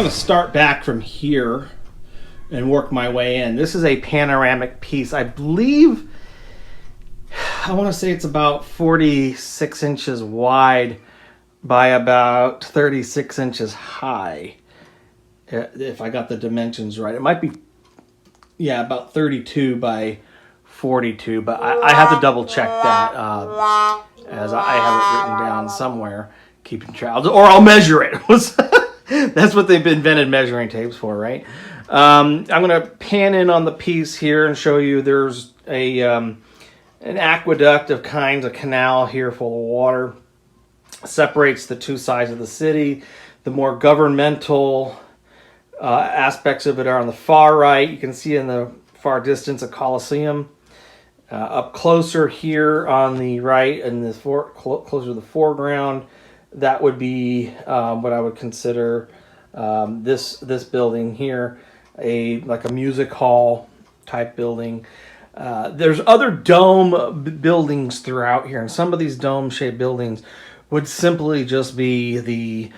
going to start back from here and work my way in. This is a panoramic piece. I believe, I want to say it's about 46 inches wide by about 36 inches high, if I got the dimensions right. It might be, yeah, about 32 by 42, but I have to double check that as I have it written down somewhere, keeping track, or I'll measure it. That's what they've invented measuring tapes for, right? I'm going to pan in on the piece here and show you there's an aqueduct of kinds, a canal here full of water, separates the two sides of the city. The more governmental aspects of it are on the far right. You can see in the far distance a Colosseum. Up closer here on the right and closer to the foreground, that would be what I would consider this building here, like a music hall type building. There's other dome buildings throughout here, and some of these dome-shaped buildings would simply just be the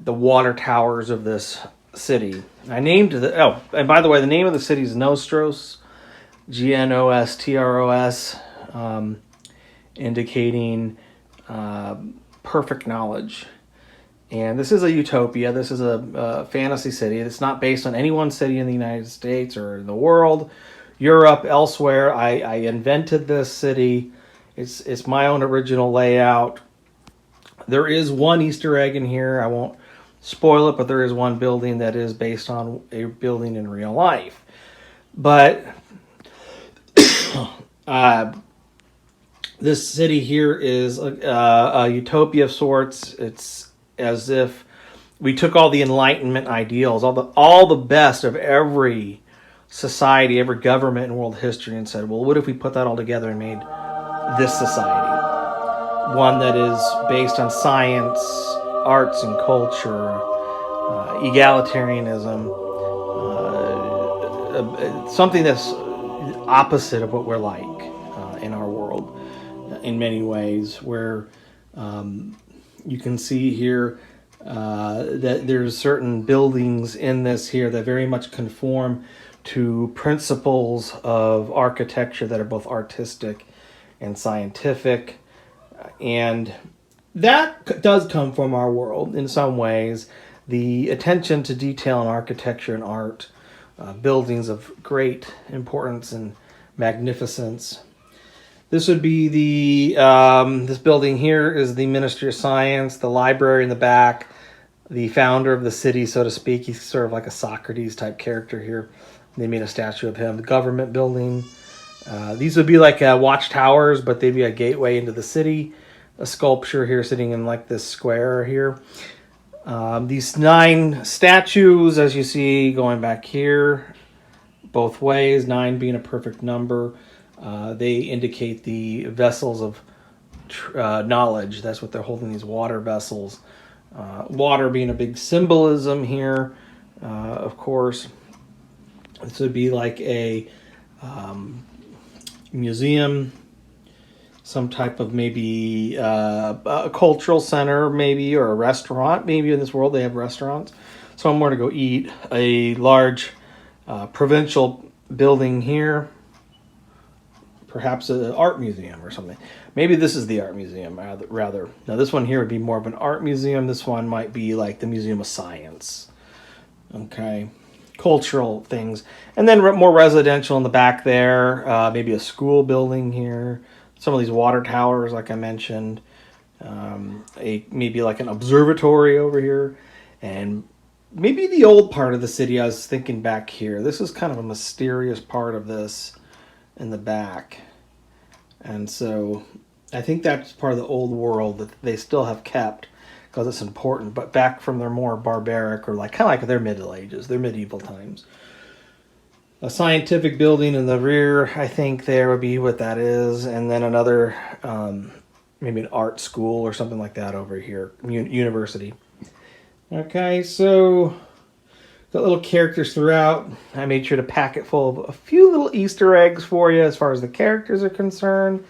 water towers of this city. I named and by the way, the name of the city is Gnostros, Gnostros, indicating perfect knowledge. And this is a utopia. This is a fantasy city. It's not based on any one city in the United States or the world, Europe, elsewhere. I invented this city. It's my own original layout. There is one Easter egg in here. I won't spoil it, but there is one building that is based on a building in real life. But this city here is a utopia of sorts. It's as if we took all the Enlightenment ideals, all the best of every society, every government in world history, and said, well, what if we put that all together and made this society? One that is based on science, arts and culture, egalitarianism, something that's opposite of what we're like in our world in many ways, where you can see here that there's certain buildings in this here that very much conform to principles of architecture that are both artistic and scientific. And that does come from our world in some ways. The attention to detail in architecture and art, buildings of great importance and magnificence. This would be this building here is the Ministry of Science, the library in the back, the founder of the city, so to speak. He's sort of like a Socrates type character here. They made a statue of him. The government building. These would be like watchtowers, but they'd be a gateway into the city. A sculpture here sitting in like this square here. These 9 statues, as you see, going back here, both ways, 9 being a perfect number. They indicate the vessels of knowledge. That's what they're holding, these water vessels. Water being a big symbolism here, of course. This would be like a museum, some type of maybe a cultural center, maybe, or a restaurant. Maybe in this world they have restaurants. Somewhere to go eat. A large provincial building here. Perhaps an art museum or something. Maybe this is the art museum, rather. Now this one here would be more of an art museum. This one might be like the Museum of Science. Okay. Cultural things. And then more residential in the back there. Maybe a school building here. Some of these water towers, like I mentioned. Maybe like an observatory over here. And maybe the old part of the city. I was thinking back here. This is kind of a mysterious part of this in the back. And so I think that's part of the old world that they still have kept because it's important, but back from their more barbaric or like kind of like their Middle Ages, their medieval times. A scientific building in the rear, I think there would be what that is, and then another maybe an art school or something like that over here, university. Okay, so got little characters throughout. I made sure to pack it full of a few little Easter eggs for you as far as the characters are concerned.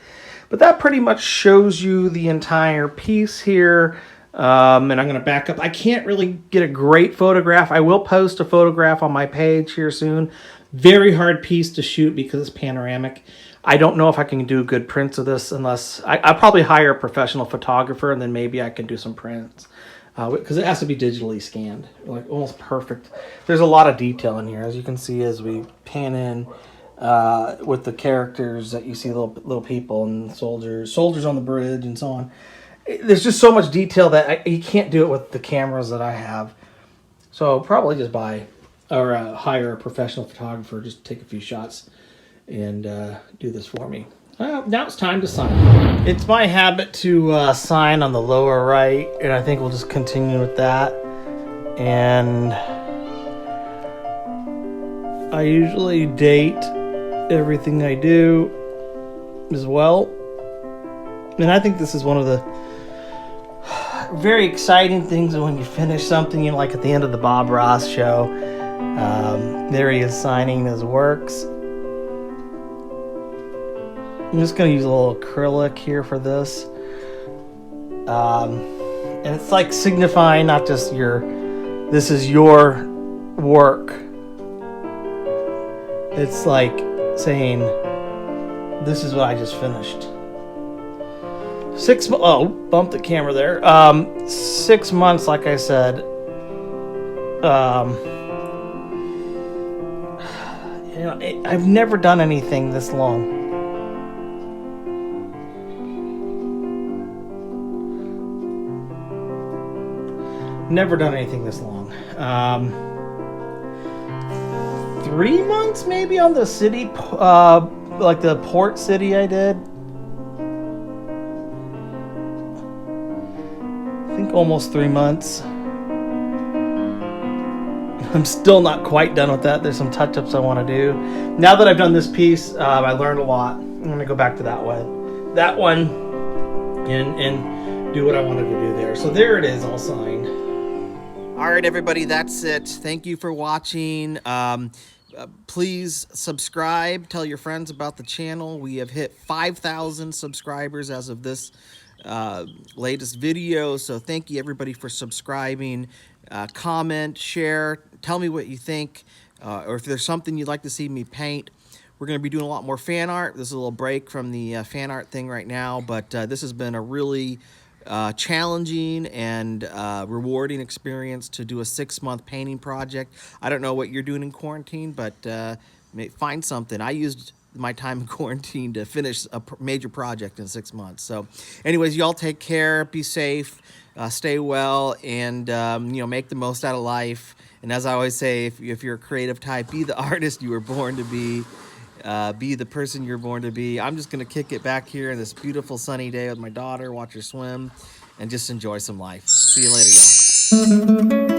But that pretty much shows you the entire piece here. And I'm going to back up. I can't really get a great photograph. I will post a photograph on my page here soon. Very hard piece to shoot because it's panoramic. I don't know if I can do good prints of this unless I'll probably hire a professional photographer, and then maybe I can do some prints because it has to be digitally scanned, like almost perfect. There's a lot of detail in here, as you can see as we pan in with the characters that you see, little people and soldiers on the bridge and so on. There's just so much detail that you can't do it with the cameras that I have. So I'll probably just buy or hire a professional photographer, just take a few shots and do this for me. Now it's time to sign. It's my habit to sign on the lower right, and I think we'll just continue with that. And I usually date everything I do as well. And I think this is one of the very exciting things when you finish something, you know, like at the end of the Bob Ross show. There he is signing his works. I'm just going to use a little acrylic here for this. And it's like signifying not just this is your work. It's like saying, this is what I just finished. Bumped the camera there. 6 months, like I said. You know, I've never done anything this long. Never done anything this long. 3 months maybe on the city, like the port city I did. I think almost 3 months. I'm still not quite done with that. There's some touch-ups I want to do. Now that I've done this piece, I learned a lot. I'm going to go back to that one. And do what I wanted to do there. So there it is, all signed. All right, everybody, that's it. Thank you for watching. Please subscribe. Tell your friends about the channel. We have hit 5,000 subscribers as of this latest video. So thank you, everybody, for subscribing. Comment, share, tell me what you think, or if there's something you'd like to see me paint. We're going to be doing a lot more fan art. This is a little break from the fan art thing right now, but this has been a really challenging and rewarding experience to do a 6-month painting project. I don't know what you're doing in quarantine, but find something. I used my time in quarantine to finish a major project in 6 months. So anyways, y'all take care, be safe, stay well, and you know, make the most out of life. And as I always say, if you're a creative type, be the artist you were born to be. Be the person you're born to be. I'm just going to kick it back here in this beautiful sunny day with my daughter, watch her swim, and just enjoy some life. See you later, y'all.